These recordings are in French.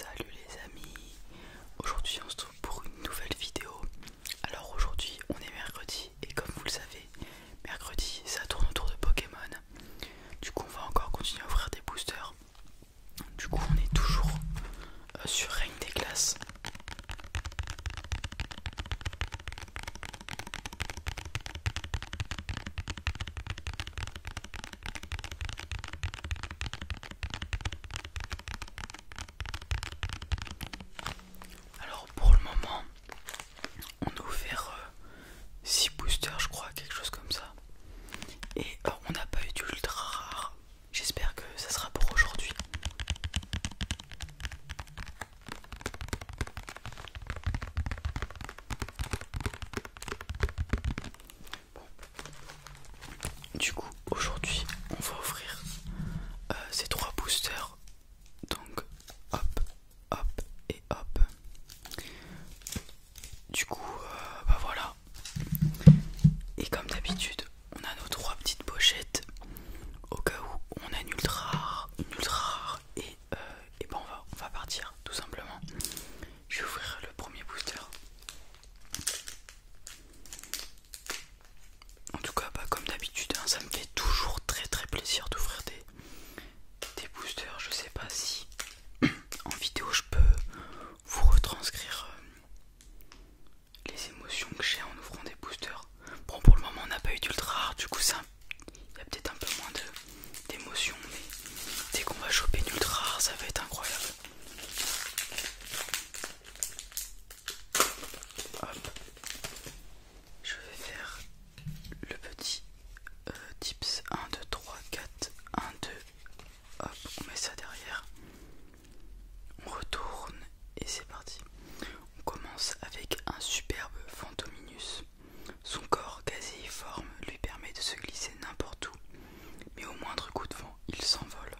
Salut les amis, aujourd'hui on se trouve pour une nouvelle vidéo. Alors aujourd'hui on est mercredi et comme vous le savez, mercredi ça tourne autour de Pokémon. Du coup on va encore continuer à ouvrir des boosters. Du coup on est toujours sur Règne des Glaces. Alors pour le moment on a ouvert 6 boosters je crois, quelque chose comme ça. Et on n'a pas eu d'ultra rare. J'espère que ça sera pour aujourd'hui. Bon. Du coup aujourd'hui on va ouvrir ces 3 boosters. Donc hop, hop et hop. Du coup bah voilà. Et comme d'habitude on a nos 3 petites pochettes au cas où on a une ultra rare et ben on va partir tout simplement. Je vais ouvrir le premier booster. En tout cas bah, comme d'habitude hein, ça me fait toujours très plaisir d'ouvrir des boosters. Je sais pas si en vidéo je peux vous retranscrire les émotions que j'ai en ouvrant des boosters. Bon pour le moment on n'a pas eu d'ultra rare, du coup il y a peut-être un peu moins d'émotions, mais dès qu'on va choper une ultra rare ça va être incroyable. Hop, je vais faire le petit tips 1, 2, 3, 4, 1, 2, hop, on met ça derrière, on retourne et c'est parti. On commence avec un superbe Fantominus. Son corps gaséiforme lui permet de se glisser n'importe où, mais au moindre coup de vent, il s'envole.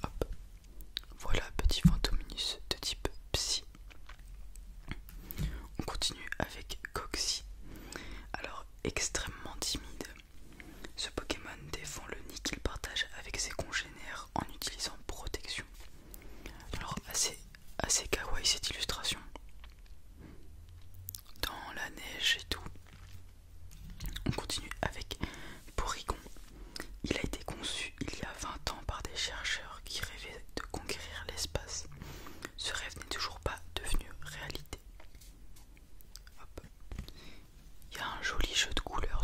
Hop, voilà petit Fantominus de type Psy. On continue avec Coxy. Alors, extrêmement timide, ce Pokémon défend le nid qu'il partage avec ses congénères en utilisant protection. Alors, assez kawaii cette illustration. Dans la neige et tout. On continue avec Porygon. Il a été conçu il y a 20 ans par des chercheurs qui rêvaient de conquérir l'espace. Ce rêve n'est toujours pas devenu réalité. Hop. Il y a un joli jeu de couleurs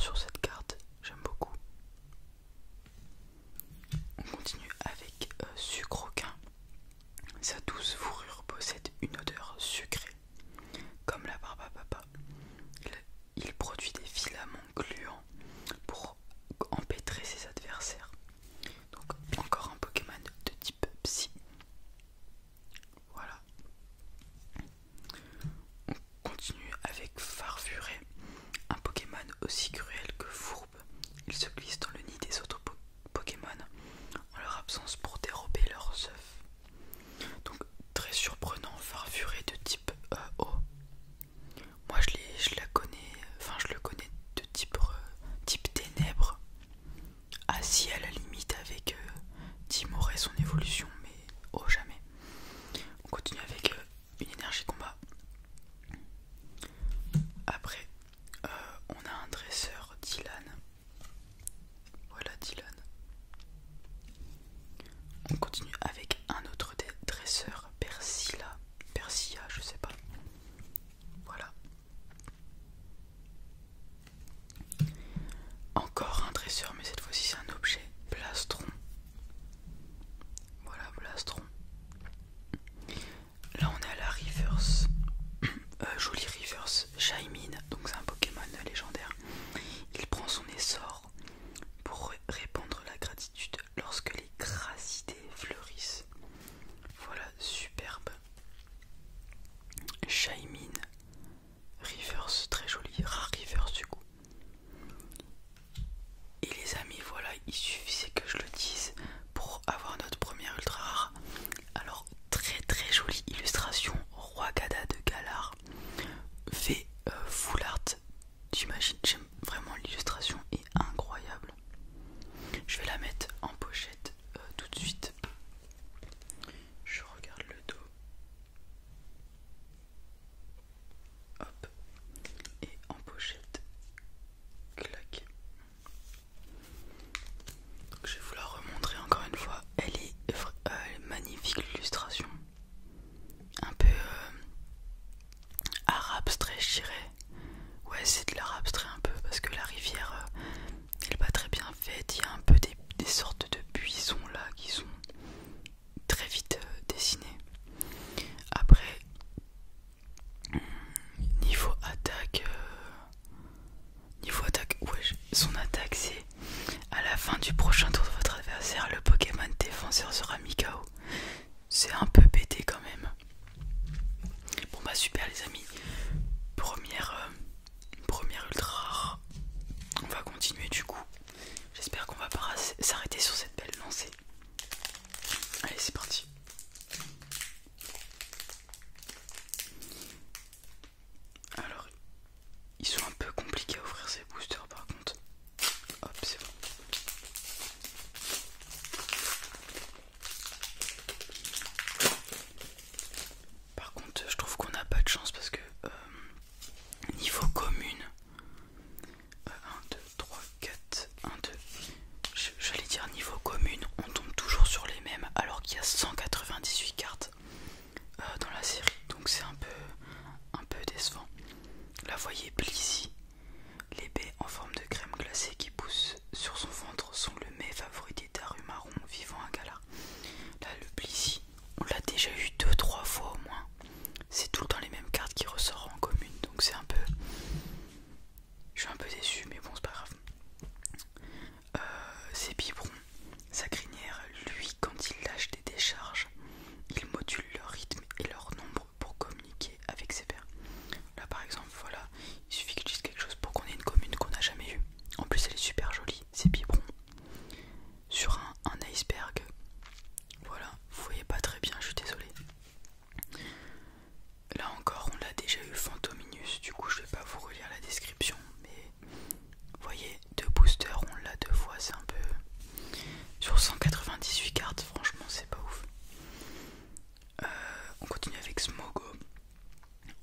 avec Smogo.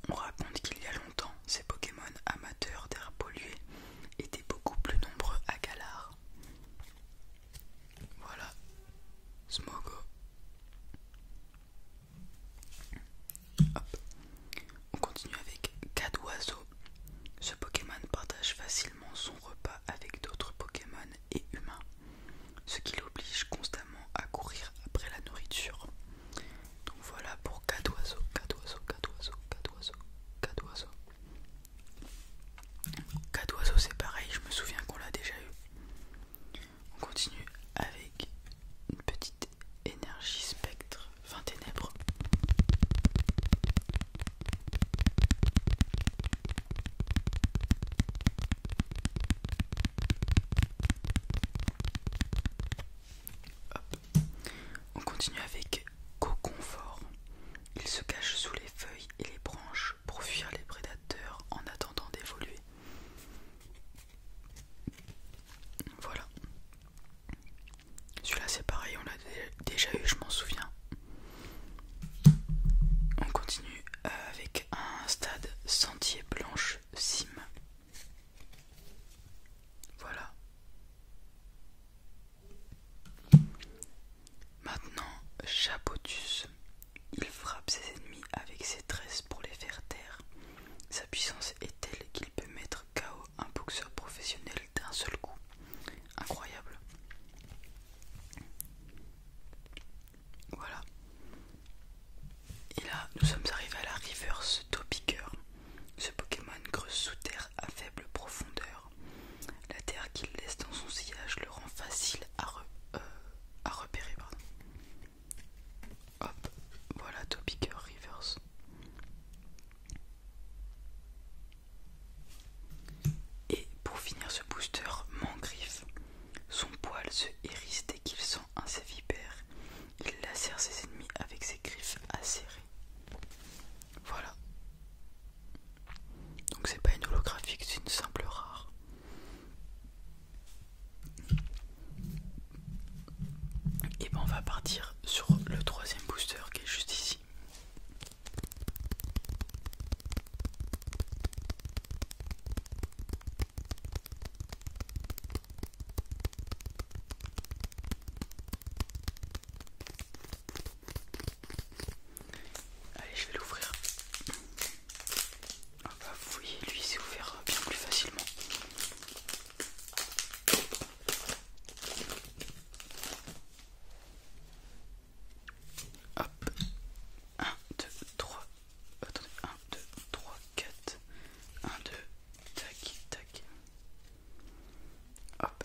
On raconte qu'il y a longtemps, ces Pokémon amateurs d'air pollué étaient beaucoup plus nombreux à Galar. Voilà, Smogo. Hop. On continue avec Cadoiseau. Ce Pokémon partage facilement son repas avec d'autres Pokémon et humains, ce qui l'oblige constamment à courir après la nourriture. Donc voilà pour Cadoiseau, Cadoiseau, Cadoiseau, Cadoiseau, Cadoiseau. Cadoiseau c'est pareil, je me souviens qu'on l'a déjà eu. On continue avec une petite énergie spectre, fin ténèbres. Hop. On continue avec Coconfort. Il se cache sous les feuilles et les branches pour fuir les prédateurs en attendant d'évoluer. Voilà. Celui-là c'est pareil, on l'a déjà eu, je m'en souviens. On continue avec un stade Sentier Blanche Sim. Voilà. Maintenant, Chapotus. Il frappe ses ennemis avec ses tresses pour les faire taire. Sa puissance est telle qu'il peut mettre KO un boxeur professionnel d'un seul coup. Incroyable. Voilà. Et là, nous sommes arrivés à la Reverse Topiqueur. Ce Pokémon creuse sous terre à faible profondeur. La terre qu'il laisse dans son sillage le rend facile à repérer. Hop, voilà Topiqueur Reverse. Et pour finir ce booster, Mangriffe. Son poil se hérisse dès qu'il sent un sévipère. Il lacère ses ennemis avec ses griffes acérées. Voilà. Donc c'est pas une holographique, c'est une simple rare. Et ben on va partir sur le troisième booster qui est juste ici. Allez, je vais l'ouvrir. Ah bah, vous voyez, lui il s'est ouvert bien plus facilement. Hop, 1, 2, 3, attendez, 1, 2, 3, 4, 1, 2, tac, tac. Hop,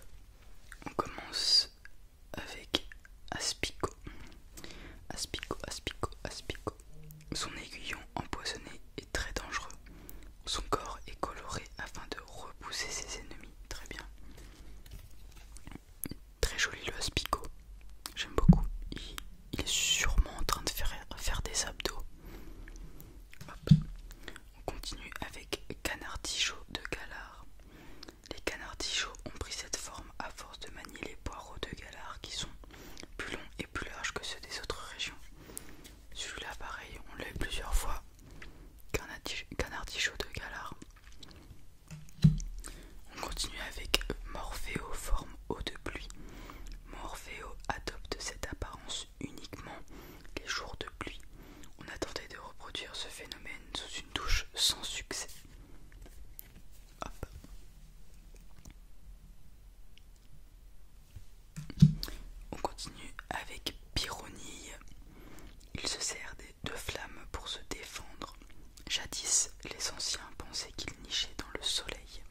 on commence avec Aspico. Aspico, Aspico, Aspico. Son aiguillon empoisonné est très dangereux. Son corps est coloré afin de repousser ses ennemis. Très bien. Très joli le Aspico. J'aime beaucoup. Il est sûrement en train de faire des abdos. Hop. On continue avec Canartichaud de Galar. Les Canartichauds ont pris cette forme à force de manier les poireaux de Galar qui sont plus longs et plus larges que ceux des autres régions. Celui-là pareil, on l'a eu plusieurs fois. Canartichaud de Galar. On continue avec Morphéo, forme eau de pluie. Morphéo adopte cette apparence uniquement les jours de pluie. On a tenté de reproduire ce phénomène sous une douche sans succès. Hop. On continue avec Pyronille. Il se sert de flammes pour se défendre. Jadis, les anciens pensaient qu'il nichait dans le soleil.